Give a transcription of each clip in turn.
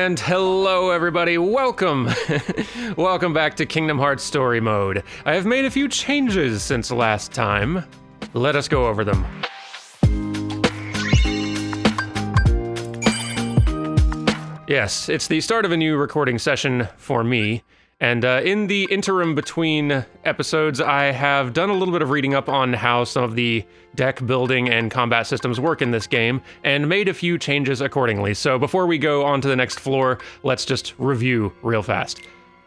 And hello everybody, welcome! Welcome back to Kingdom Hearts Story Mode. I have made a few changes since last time. Let us go over them. Yes, it's the start of a new recording session for me, and in the interim between episodes, I have done a little bit of reading up on how some of the deck building and combat systems work in this game, and made a few changes accordingly. So before we go on to the next floor, let's just review real fast.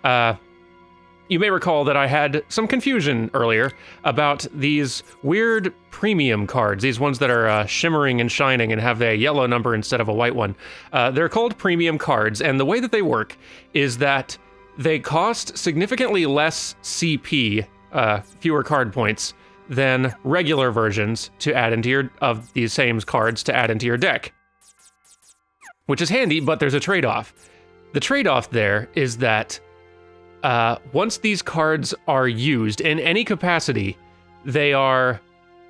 You may recall that I had some confusion earlier about these weird premium cards, these ones that are shimmering and shining and have a yellow number instead of a white one. They're called premium cards, and the way that they work is that they cost significantly less CP, fewer card points, than regular versions to add into your, of these same cards to add into your deck. Which is handy, but there's a trade-off. The trade-off there is that once these cards are used in any capacity, they are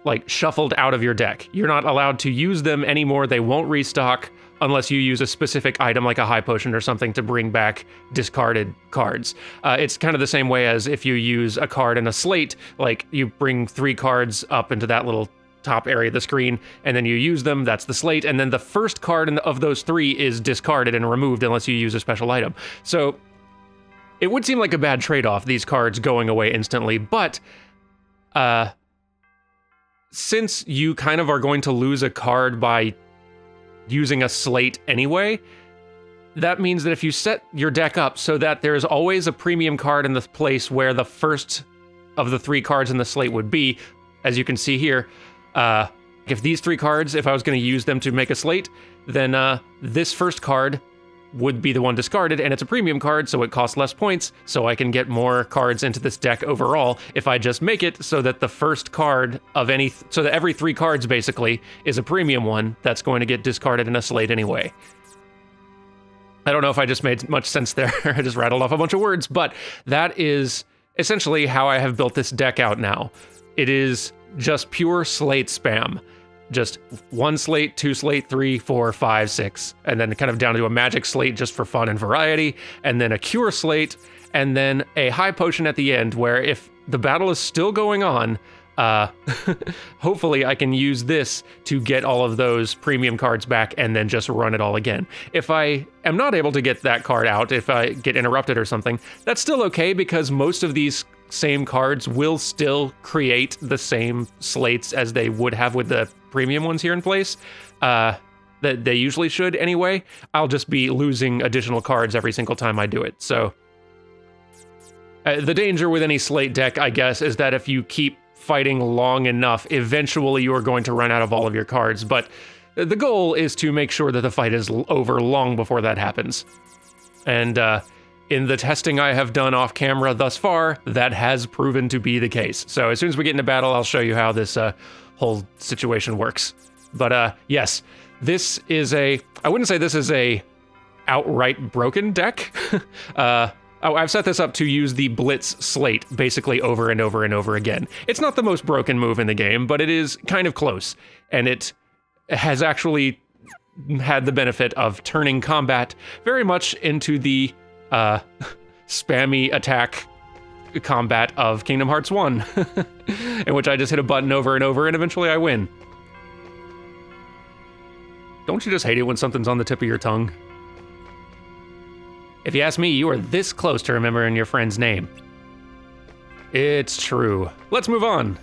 like shuffled out of your deck. You're not allowed to use them anymore. They won't restock unless you use a specific item like a high potion or something to bring back discarded cards. It's kind of the same way as if you use a card in a slate, like you bring 3 cards up into that little top area of the screen, and then you use them, that's the slate, and then the first card of those 3 is discarded and removed unless you use a special item. So it would seem like a bad trade-off, these cards going away instantly, but since you kind of are going to lose a card by using a slate anyway, that means that if you set your deck up so that there's always a premium card in the place where the first of the 3 cards in the slate would be, as you can see here, if these 3 cards, if I was going to use them to make a slate, then this first card would be the one discarded, and it's a premium card, so it costs less points, so I can get more cards into this deck overall if I just make it so that the first card of any, so that every 3 cards basically is a premium one that's going to get discarded in a slate anyway. I don't know if I just made much sense there. I just rattled off a bunch of words, but that is essentially how I have built this deck out now. It is just pure slate spam. Just 1 slate, 2 slate, 3, 4, 5, 6, and then kind of down to a magic slate just for fun and variety, and then a cure slate, and then a high potion at the end where if the battle is still going on, hopefully I can use this to get all of those premium cards back and then just run it all again. If I am not able to get that card out, if I get interrupted or something, that's still okay because most of these same cards will still create the same slates as they would have with the premium ones here in place, that they usually should anyway. I'll just be losing additional cards every single time I do it. So the danger with any slate deck, I guess, is that if you keep fighting long enough, eventually you are going to run out of all of your cards. But the goal is to make sure that the fight is over long before that happens. And in the testing I have done off camera thus far, that has proven to be the case. So as soon as we get into battle, I'll show you how this whole situation works. But yes, this is a, I wouldn't say this is a outright broken deck. I've set this up to use the Blitz slate basically over and over and over again. It's not the most broken move in the game, but it is kind of close. And it has actually had the benefit of turning combat very much into the spammy attack combat of Kingdom Hearts 1, in which I just hit a button over and over and eventually I win. Don't you just hate it when something's on the tip of your tongue? If you ask me, you are this close to remembering your friend's name. It's true. Let's move on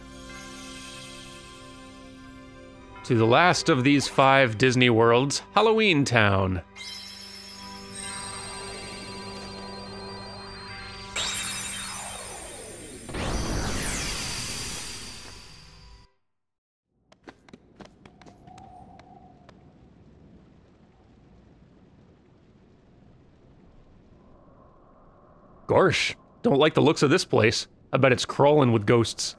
to the last of these 5 Disney worlds, Halloween Town. Gosh, don't like the looks of this place. I bet it's crawling with ghosts.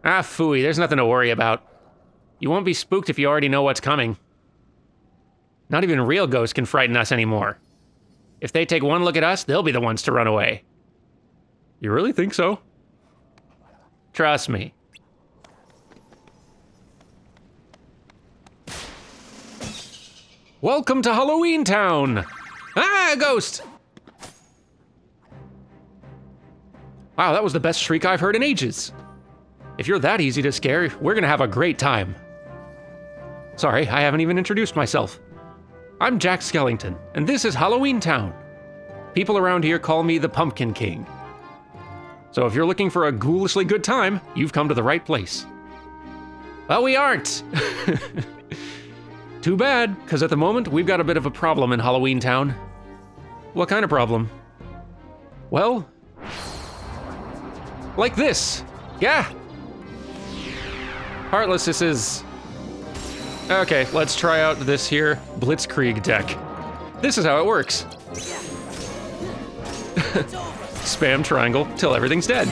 Ah, phooey, there's nothing to worry about. You won't be spooked if you already know what's coming. Not even real ghosts can frighten us anymore. If they take one look at us, they'll be the ones to run away. You really think so? Trust me. Welcome to Halloween Town! Ah, a ghost! Wow, that was the best shriek I've heard in ages. If you're that easy to scare, we're gonna have a great time. Sorry, I haven't even introduced myself. I'm Jack Skellington, and this is Halloween Town. People around here call me the Pumpkin King. So if you're looking for a ghoulishly good time, you've come to the right place. Well, we aren't! Too bad, because at the moment, we've got a bit of a problem in Halloween Town. What kind of problem? Well, like this. Yeah. Heartless, this is... Okay, let's try out this here Blitzkrieg deck. This is how it works. Spam triangle till everything's dead.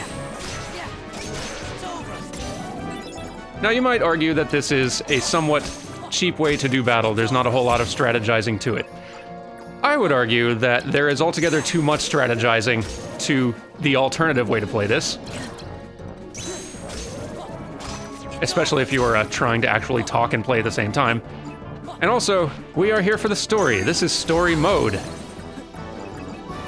Now you might argue that this is a somewhat cheap way to do battle. There's not a whole lot of strategizing to it. I would argue that there is altogether too much strategizing to the alternative way to play this. Especially if you are trying to actually talk and play at the same time. And also, we are here for the story. This is story mode.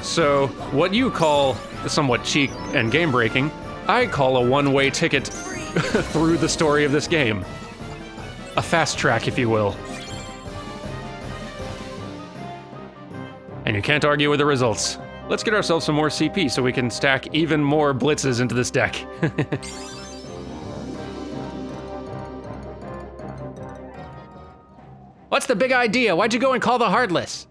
So, what you call somewhat cheap and game-breaking, I call a one-way ticket through the story of this game. A fast track, if you will. And you can't argue with the results. Let's get ourselves some more CP so we can stack even more blitzes into this deck. What's the big idea? Why'd you go and call the Heartless?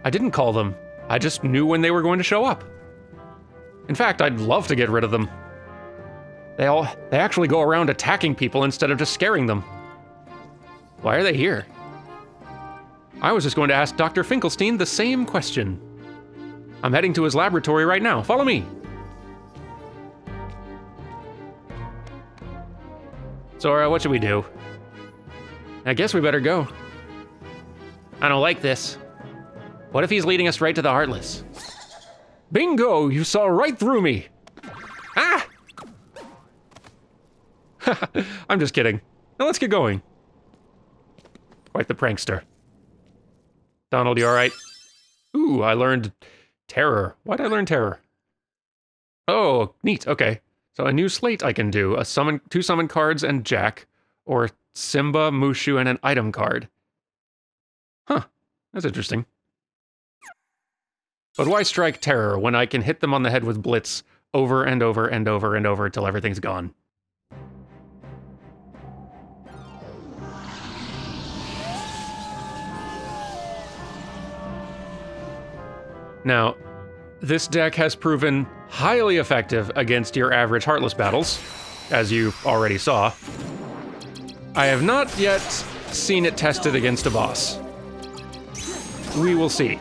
I didn't call them. I just knew when they were going to show up. In fact, I'd love to get rid of them. They actually go around attacking people instead of just scaring them. Why are they here? I was just going to ask Dr. Finkelstein the same question. I'm heading to his laboratory right now. Follow me. So, what should we do? I guess we better go. I don't like this. What if he's leading us right to the Heartless? Bingo! You saw right through me! Ah! I'm just kidding. Now let's get going. Quite the prankster. Donald, you alright? Ooh, I learned terror. Why'd I learn terror? Oh, neat, okay. So a new slate I can do. Two summon cards and Jack. Or Simba, Mushu, and an item card. Huh, that's interesting. But why strike terror when I can hit them on the head with Blitz over and over and over and over till everything's gone? Now, this deck has proven highly effective against your average Heartless battles, as you already saw. I have not yet seen it tested against a boss. We will see.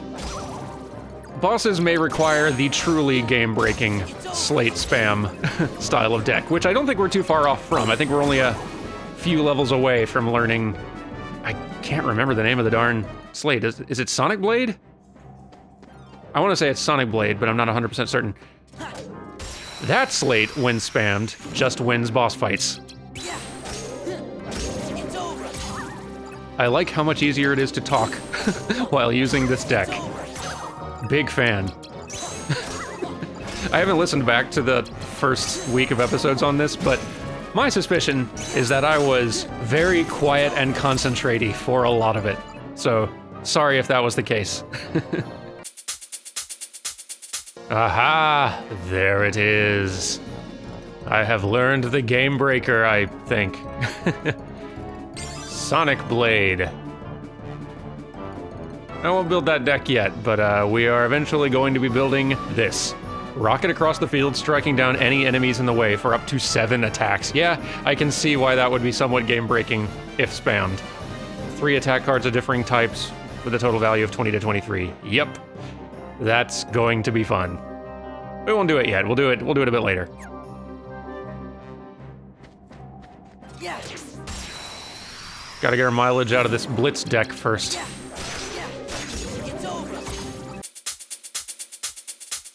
Bosses may require the truly game-breaking slate spam style of deck, which I don't think we're too far off from. I think we're only a few levels away from learning... I can't remember the name of the darn slate. Is it Sonic Blade? I want to say it's Sonic Blade, but I'm not 100% certain. That slate, when spammed, just wins boss fights. I like how much easier it is to talk while using this deck. Big fan. I haven't listened back to the first week of episodes on this, but my suspicion is that I was very quiet and concentraty for a lot of it. So, sorry if that was the case. Aha! There it is. I have learned the game breaker, I think. Sonic Blade. I won't build that deck yet, but we are eventually going to be building this. Rocket across the field, striking down any enemies in the way for up to 7 attacks. Yeah, I can see why that would be somewhat game-breaking if spammed. 3 attack cards of differing types with a total value of 20 to 23. Yep. That's going to be fun. We won't do it yet. We'll do it a bit later. Yeah. Gotta get our mileage out of this Blitz deck first.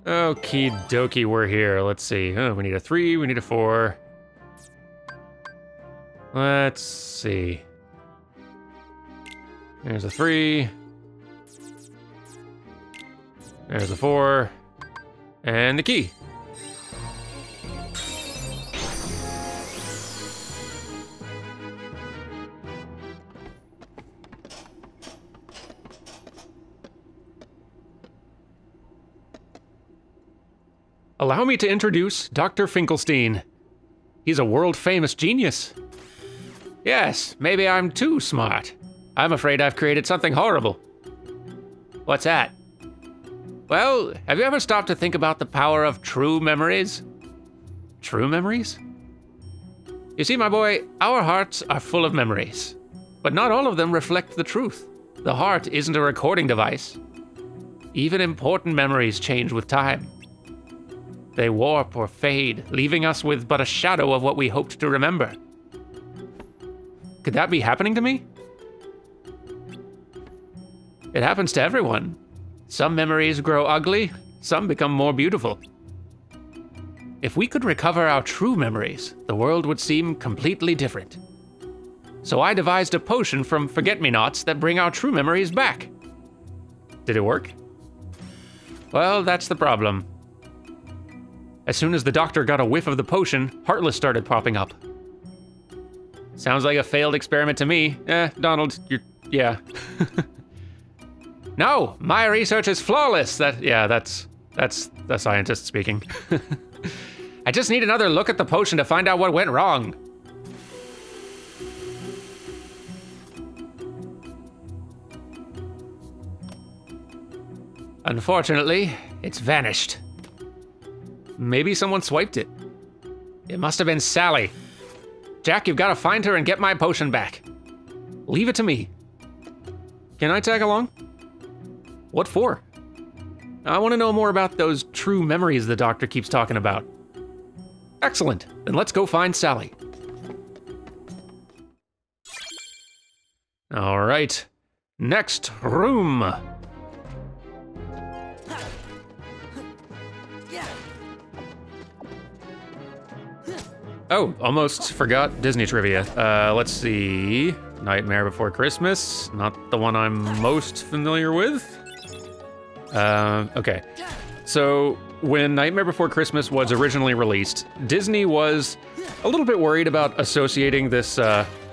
Okie dokie, we're here. Let's see. Oh, we need a 3, we need a 4. Let's see. There's a 3. There's a 4. And the key. Allow me to introduce Dr. Finkelstein. He's a world-famous genius. Yes, maybe I'm too smart. I'm afraid I've created something horrible. What's that? Well, have you ever stopped to think about the power of true memories? True memories? You see, my boy, our hearts are full of memories, but not all of them reflect the truth. The heart isn't a recording device. Even important memories change with time. They warp or fade, leaving us with but a shadow of what we hoped to remember. Could that be happening to me? It happens to everyone. Some memories grow ugly, some become more beautiful. If we could recover our true memories, the world would seem completely different. So I devised a potion from forget-me-nots that bring our true memories back. Did it work? Well, that's the problem. As soon as the doctor got a whiff of the potion, Heartless started popping up. Sounds like a failed experiment to me. Donald, yeah. No, my research is flawless. That's the scientist speaking. I just need another look at the potion to find out what went wrong. Unfortunately, it's vanished. Maybe someone swiped it. It must have been Sally. Jack, you've got to find her and get my potion back. Leave it to me. Can I tag along? What for? I want to know more about those true memories the doctor keeps talking about. Excellent, then let's go find Sally. All right, next room. Oh, almost forgot Disney trivia. Let's see. Nightmare Before Christmas, not the one I'm most familiar with. Okay. So, when Nightmare Before Christmas was originally released, Disney was a little bit worried about associating this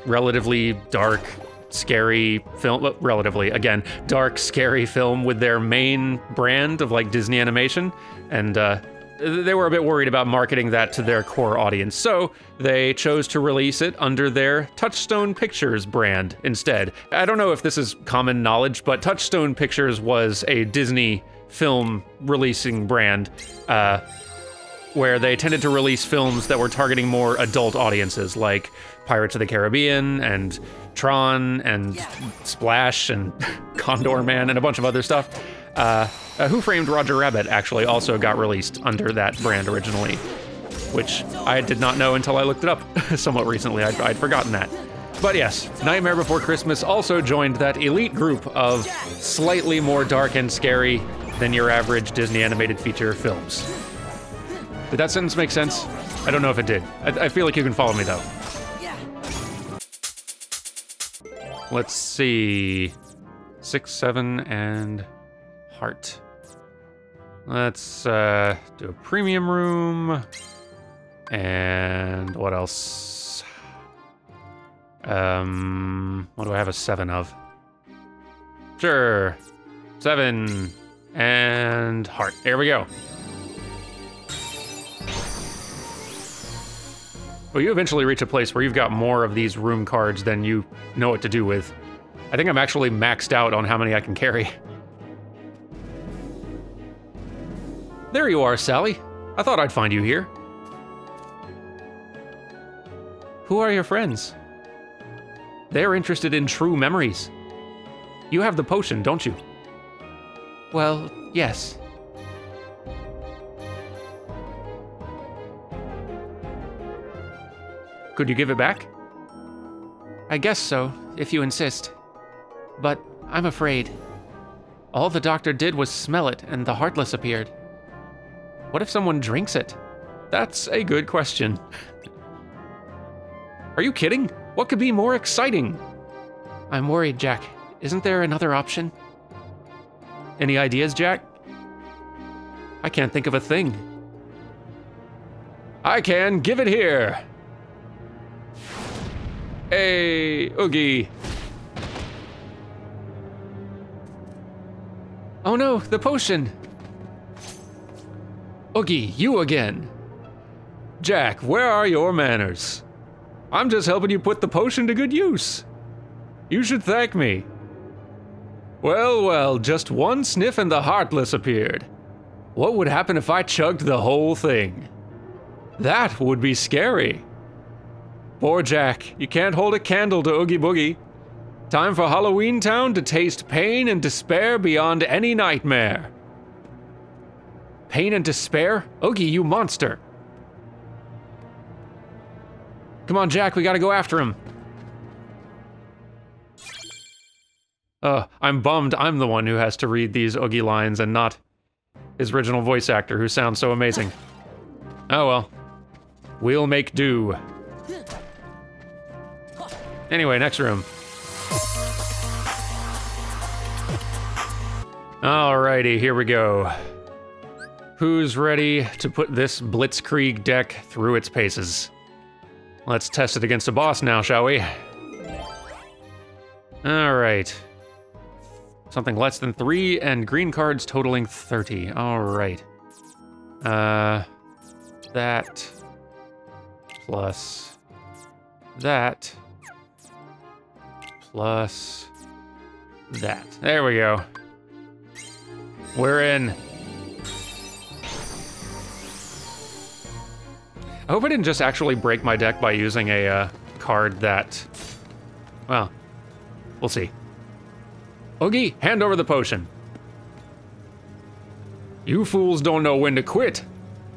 relatively dark, scary film, well, relatively, again, dark, scary film with their main brand of like Disney animation. And they were a bit worried about marketing that to their core audience, so they chose to release it under their Touchstone Pictures brand instead. I don't know if this is common knowledge, but Touchstone Pictures was a Disney film releasing brand where they tended to release films that were targeting more adult audiences, like Pirates of the Caribbean and Tron and Splash and Condor Man and a bunch of other stuff. Who Framed Roger Rabbit actually also got released under that brand originally, which I did not know until I looked it up somewhat recently. I'd forgotten that. But yes, Nightmare Before Christmas also joined that elite group of slightly more dark and scary than your average Disney animated feature films. Did that sentence make sense? I don't know if it did. I feel like you can follow me though. Let's see. 6, 7, and heart. Let's do a premium room. And what else? What do I have a 7 of? Sure. 7 and heart. There we go. Well, you eventually reach a place where you've got more of these room cards than you know what to do with. I think I'm actually maxed out on how many I can carry. There you are, Sally. I thought I'd find you here. Who are your friends? They're interested in true memories. You have the potion, don't you? Well, yes. Could you give it back? I guess so, if you insist. But I'm afraid. All the doctor did was smell it, and the Heartless appeared. What if someone drinks it? That's a good question. Are you kidding? What could be more exciting? I'm worried, Jack. Isn't there another option? Any ideas, Jack? I can't think of a thing. I can. Give it here. Hey, Oogie. Oh no, the potion. Oogie, you again. Jack, where are your manners? I'm just helping you put the potion to good use. You should thank me. Well, well, just one sniff and the Heartless appeared. What would happen if I chugged the whole thing? That would be scary. Poor Jack, you can't hold a candle to Oogie Boogie. Time for Halloween Town to taste pain and despair beyond any nightmare. Pain and despair? Oogie, you monster. Come on, Jack, we gotta go after him. I'm bummed I'm the one who has to read these Oogie lines and not his original voice actor who sounds so amazing. Oh well. We'll make do. Anyway, next room. Alrighty, here we go. Who's ready to put this Blitzkrieg deck through its paces? Let's test it against a boss now, shall we? Alright. Something less than 3 and green cards totaling 30. Alright. That plus that plus that. There we go. We're in. I hope I didn't just actually break my deck by using a card that, well, we'll see. Oogie, hand over the potion. You fools don't know when to quit.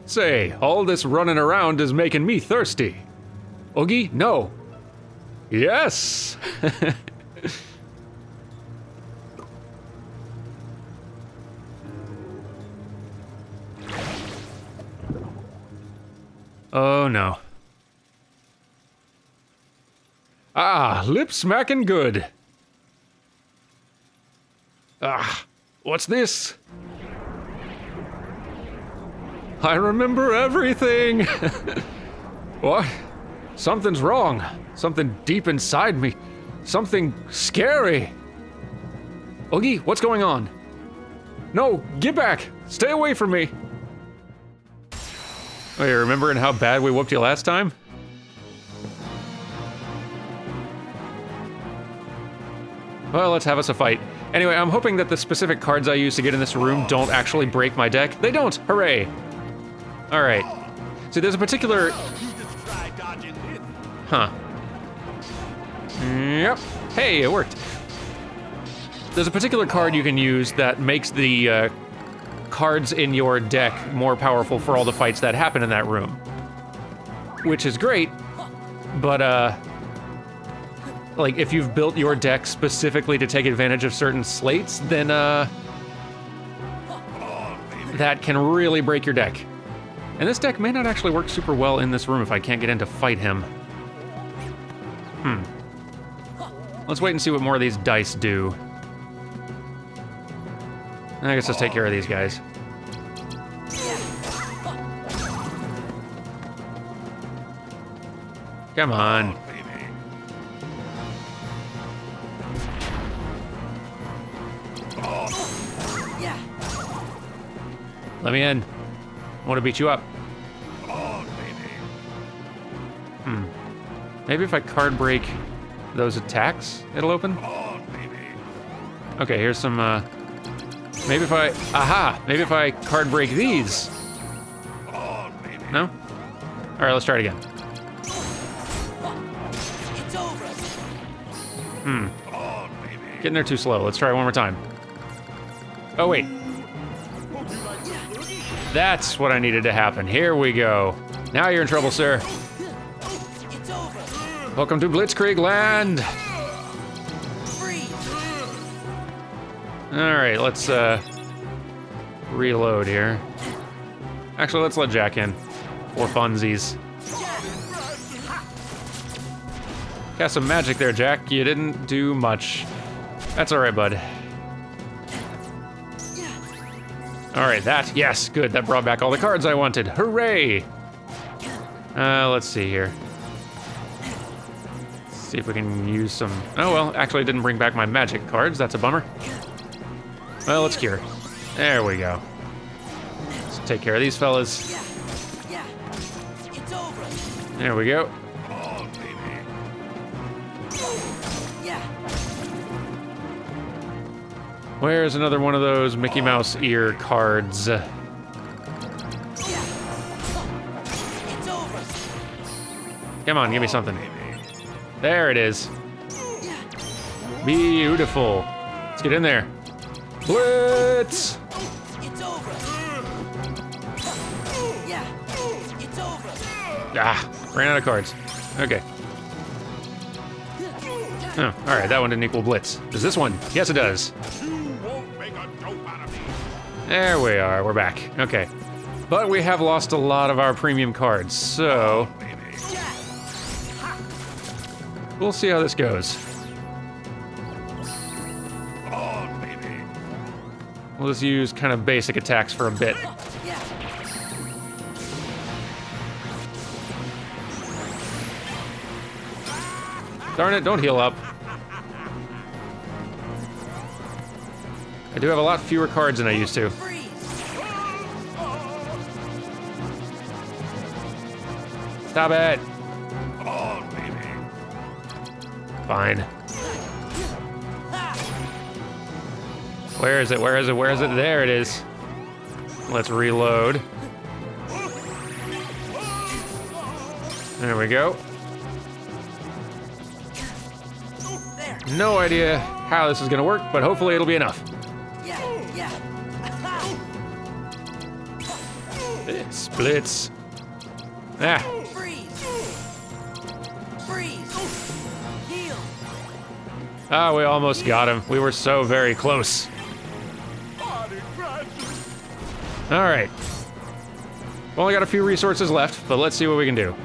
Say, all this running around is making me thirsty. Oogie, no. Yes! Oh no. Ah, lip smacking good. Ah, what's this? I remember everything. What? Something's wrong. Something deep inside me. Something scary. Oogie, what's going on? No, get back. Stay away from me. Oh, you remembering how bad we whooped you last time? Well, let's have us a fight. Anyway, I'm hoping that the specific cards I use to get in this room don't actually break my deck. They don't! Hooray! Alright. See, there's a particular... Huh. Yep. Hey, it worked. There's a particular card you can use that makes the cards in your deck more powerful for all the fights that happen in that room. Which is great, but like if you've built your deck specifically to take advantage of certain slates, then that can really break your deck. And this deck may not actually work super well in this room if I can't get in to fight him. Let's wait and see what more of these dice do. I guess let's take care of these guys. Come on. Let me in. I want to beat you up. Maybe if I card break those attacks, it'll open? Okay, here's some, maybe if I, aha! Maybe if I card break these. No? Alright, let's try it again. Getting there too slow. Let's try it one more time. Oh, wait. That's what I needed to happen. Here we go. Now you're in trouble, sir. Welcome to Blitzkrieg land. All right, let's reload here. Actually, let's let Jack in for funsies. Got some magic there, Jack. You didn't do much. That's all right, bud. All right, yes, good. That brought back all the cards I wanted. Hooray! Let's see here. See if we can use some... Oh, well, actually, I didn't bring back my magic cards. That's a bummer. Well, let's cure. There we go. Let's take care of these fellas. Yeah. It's over. There we go. Yeah. Where's another one of those Mickey Mouse ear cards? Yeah. It's over. Come on, give me something. There it is. Beautiful. Let's get in there. Blitz! It's over. Yeah. It's over. Ah, ran out of cards. Okay. Oh, all right, that one didn't equal Blitz. Does this one? Yes, it does. There we are, we're back. Okay. But we have lost a lot of our premium cards, so... we'll see how this goes. We'll just use kind of basic attacks for a bit. Darn it, don't heal up. I do have a lot fewer cards than I used to. Stop it! Fine. Where is it? Where is it? Where is it? There it is. Let's reload. There we go. No idea how this is gonna work, but hopefully it'll be enough. Splits. Ah. Ah, we almost got him. We were so very close. All right. Well, only got a few resources left, but let's see what we can do.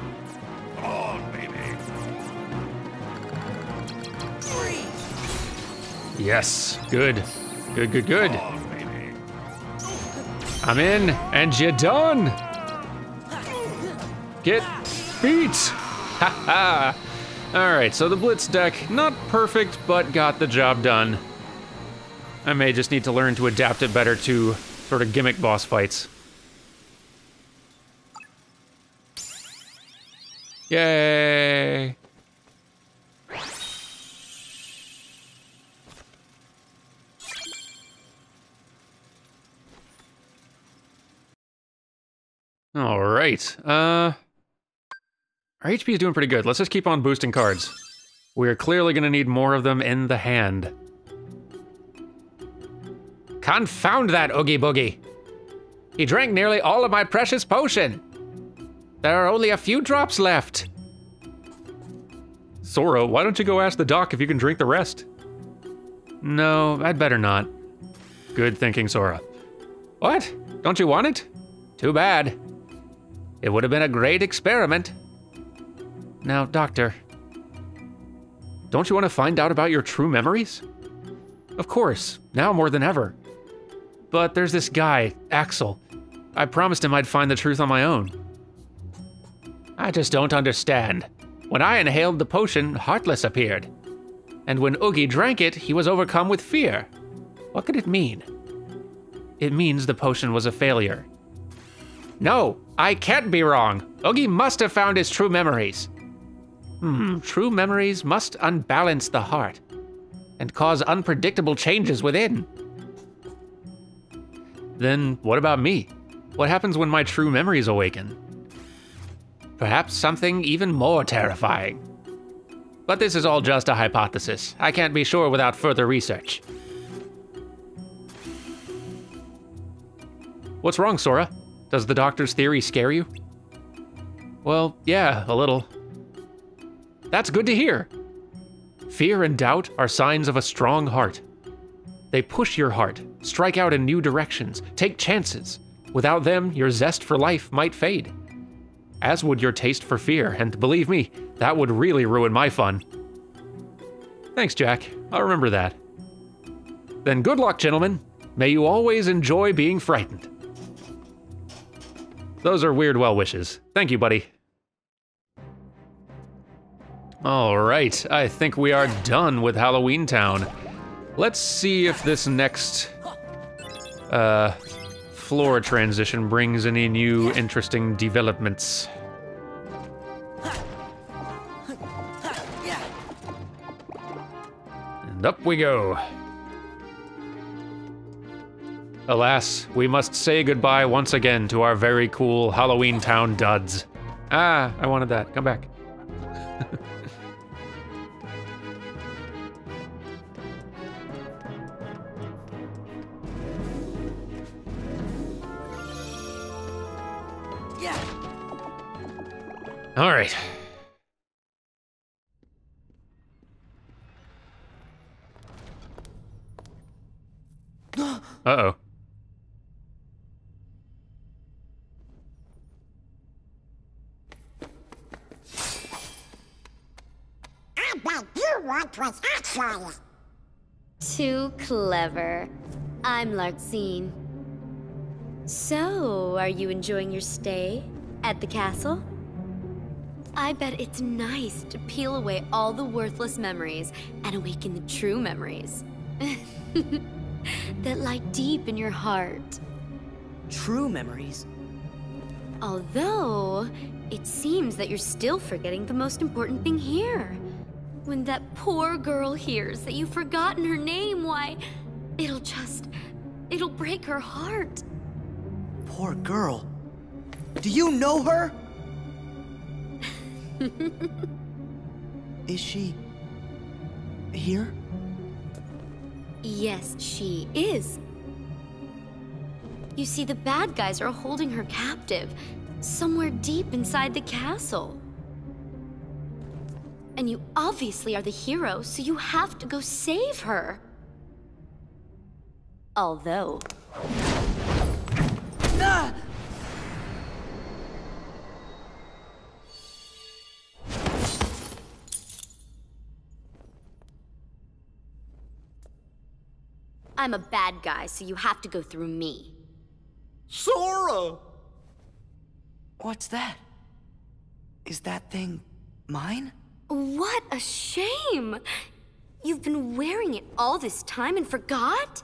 Yes, good. Good, good, good. I'm in, and you're done. Get beat. Ha ha. All right, so the Blitz deck, not perfect, but got the job done. I may just need to learn to adapt it better to sort of gimmick boss fights. Yay! All right, our HP is doing pretty good. Let's just keep on boosting cards. We're clearly gonna need more of them in the hand. Confound that Oogie Boogie! He drank nearly all of my precious potion. There are only a few drops left. Sora, why don't you go ask the doc if you can drink the rest? No, I'd better not. Good thinking, Sora. What? Don't you want it? Too bad. It would have been a great experiment. Now, Doctor, don't you want to find out about your true memories? Of course, now more than ever. But there's this guy, Axel. I promised him I'd find the truth on my own. I just don't understand. When I inhaled the potion, Heartless appeared. And when Oogie drank it, he was overcome with fear. What could it mean? It means the potion was a failure. No, I can't be wrong. Oogie must have found his true memories. True memories must unbalance the heart and cause unpredictable changes within. Then what about me? What happens when my true memories awaken? Perhaps something even more terrifying. But this is all just a hypothesis. I can't be sure without further research. What's wrong, Sora? Does the doctor's theory scare you? Well, yeah, a little. That's good to hear. Fear and doubt are signs of a strong heart. They push your heart, strike out in new directions, take chances. Without them, your zest for life might fade. As would your taste for fear, and believe me, that would really ruin my fun. Thanks, Jack. I'll remember that. Then good luck, gentlemen. May you always enjoy being frightened. Those are weird well wishes. Thank you, buddy. All right, I think we are done with Halloween Town. Let's see if this next floor transition brings any new interesting developments. And up we go. Alas, we must say goodbye once again to our very cool Halloween Town duds. Ah, I wanted that. Come back. Yeah. All right. Uh-oh. I bet you want was actually. Too clever. I'm Larxene. So, are you enjoying your stay at the castle? I bet it's nice to peel away all the worthless memories and awaken the true memories that lie deep in your heart. True memories. Although, it seems that you're still forgetting the most important thing here. When that poor girl hears that you've forgotten her name, why, it'll break her heart. Poor girl. Do you know her? Is she here? Yes, she is. You see, the bad guys are holding her captive, somewhere deep inside the castle. And you obviously are the hero, so you have to go save her. Although... Ah! I'm a bad guy, so you have to go through me. Sora! What's that? Is that thing mine? What a shame! You've been wearing it all this time and forgot?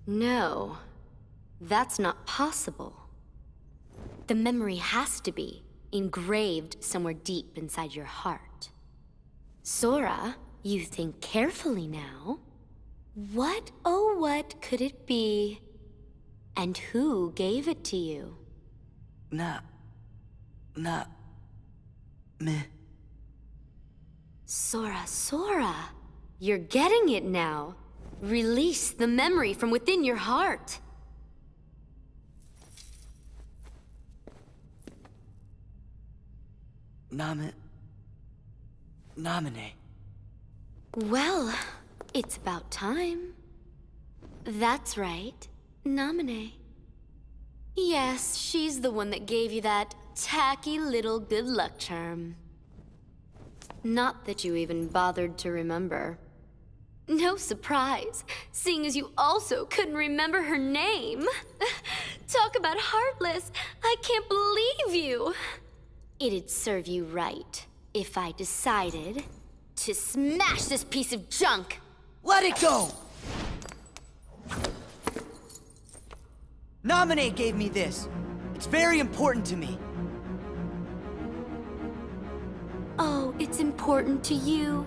No, that's not possible. The memory has to be engraved somewhere deep inside your heart. Sora, you think carefully now. What, oh what could it be? And who gave it to you? Meh. Sora, you're getting it now. Release the memory from within your heart. Namine. Well, it's about time. That's right, Namine. Yes, she's the one that gave you that tacky little good luck charm. Not that you even bothered to remember. No surprise, seeing as you also couldn't remember her name. Talk about heartless, I can't believe you. It'd serve you right if I decided to smash this piece of junk. Let it go! Nominate gave me this. It's very important to me. Oh, it's important to you.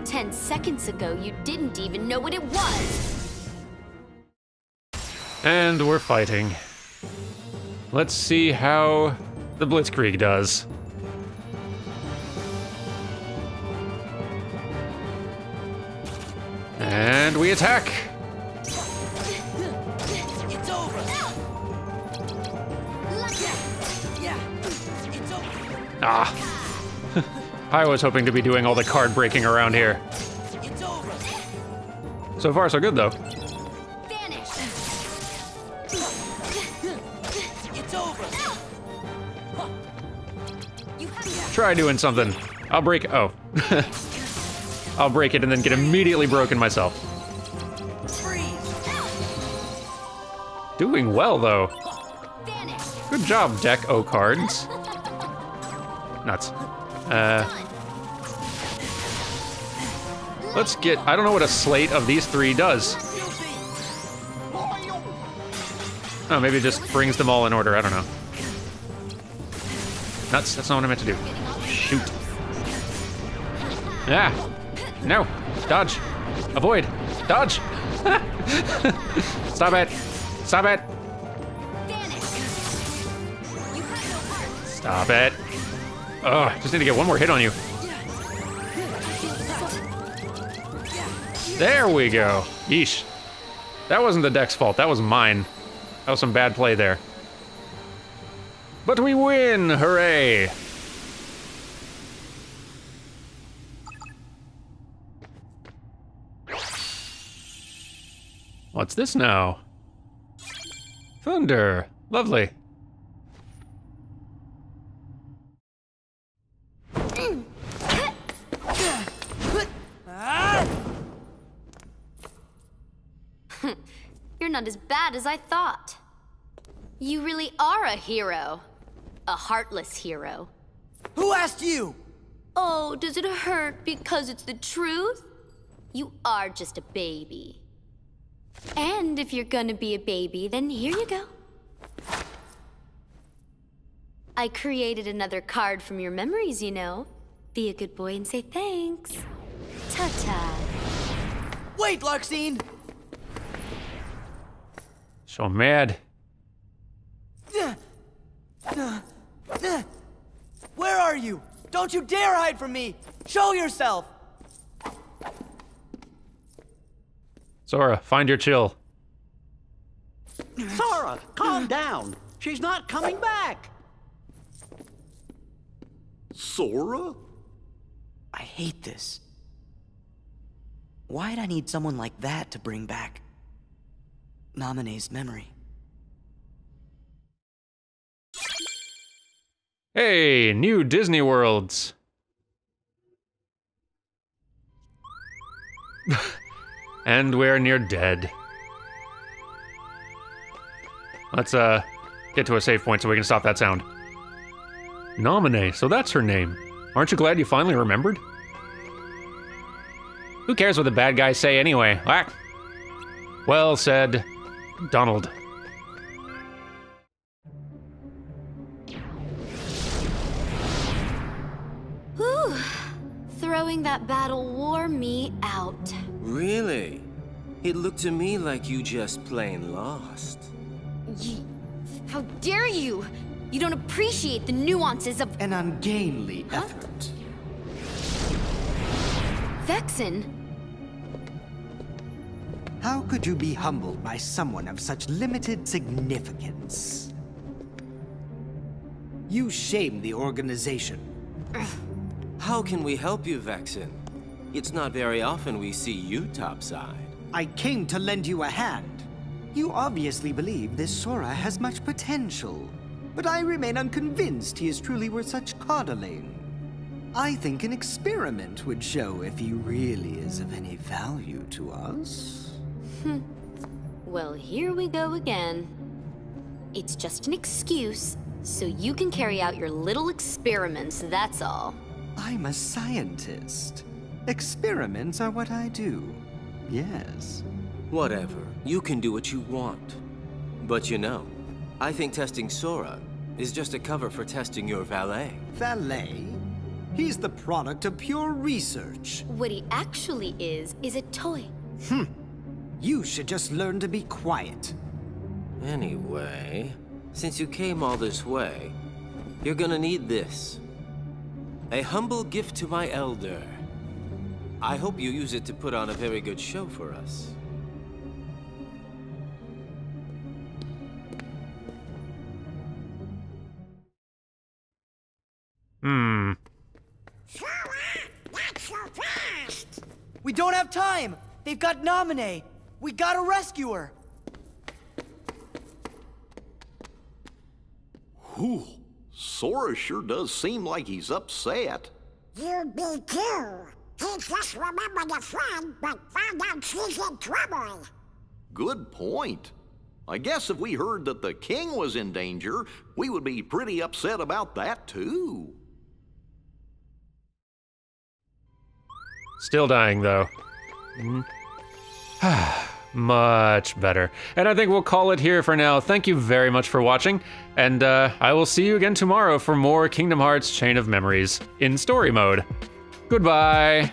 "10 seconds ago, you didn't even know what it was. And we're fighting. Let's see how the Blitzkrieg does. And we attack! It's over! Yeah, it's over! Ah. I was hoping to be doing all the card breaking around here. It's over! So far, so good, though. Vanish! It's over! You have Try doing something. I'll break, oh. I'll break it and then get immediately broken myself. Doing well, though. Good job, deck O cards. Nuts. Let's get, I don't know what a slate of these three does. Oh, maybe it just brings them all in order, I don't know. Nuts, that's not what I meant to do. Shoot. Ah, no, dodge, avoid, dodge. Stop it, stop it. Stop it. Oh, just need to get one more hit on you. There we go. Yeesh. That wasn't the deck's fault, that was mine. That was some bad play there. But we win, hooray! What's this now? Thunder, lovely. You're not as bad as I thought. You really are a hero. A heartless hero. Who asked you? Oh, does it hurt because it's the truth? You are just a baby. And if you're gonna be a baby, then here you go. I created another card from your memories, you know. Be a good boy and say thanks. Ta-ta. Wait, Larxene! So mad. Where are you? Don't you dare hide from me! Show yourself! Sora, find your chill. Sora, calm down. She's not coming back. Sora? I hate this. Why'd I need someone like that to bring back Naminé's memory? Hey, new Disney Worlds. And we're near dead. Let's get to a save point so we can stop that sound. Naminé, so that's her name. Aren't you glad you finally remembered? Who cares what the bad guys say anyway? Ah. Well said, Donald. Whew. Throwing that battle wore me out. Really? It looked to me like you just plain lost. How dare you! You don't appreciate the nuances of An ungainly effort. Vexen. How could you be humbled by someone of such limited significance? You shame the organization. How can we help you, Vexen? It's not very often we see you topside. I came to lend you a hand. You obviously believe this Sora has much potential, but I remain unconvinced he is truly worth such coddling. I think an experiment would show if he really is of any value to us. Well, here we go again. It's just an excuse, so you can carry out your little experiments, that's all. I'm a scientist. Experiments are what I do. Yes. Whatever. You can do what you want. But you know, I think testing Sora is just a cover for testing your valet. Valet? He's the product of pure research. What he actually is a toy. You should just learn to be quiet. Anyway, since you came all this way, you're gonna need this. A humble gift to my elder. I hope you use it to put on a very good show for us. Not so fast! We don't have time! They've got Naminé! We gotta rescue her! Whew. Sora sure does seem like he's upset. You be too. He just remembered a friend, but found out she's in trouble. Good point. I guess if we heard that the king was in danger, we would be pretty upset about that too. Still dying, though. Much better. And I think we'll call it here for now. Thank you very much for watching, and I will see you again tomorrow for more Kingdom Hearts Chain of Memories in story mode. Goodbye!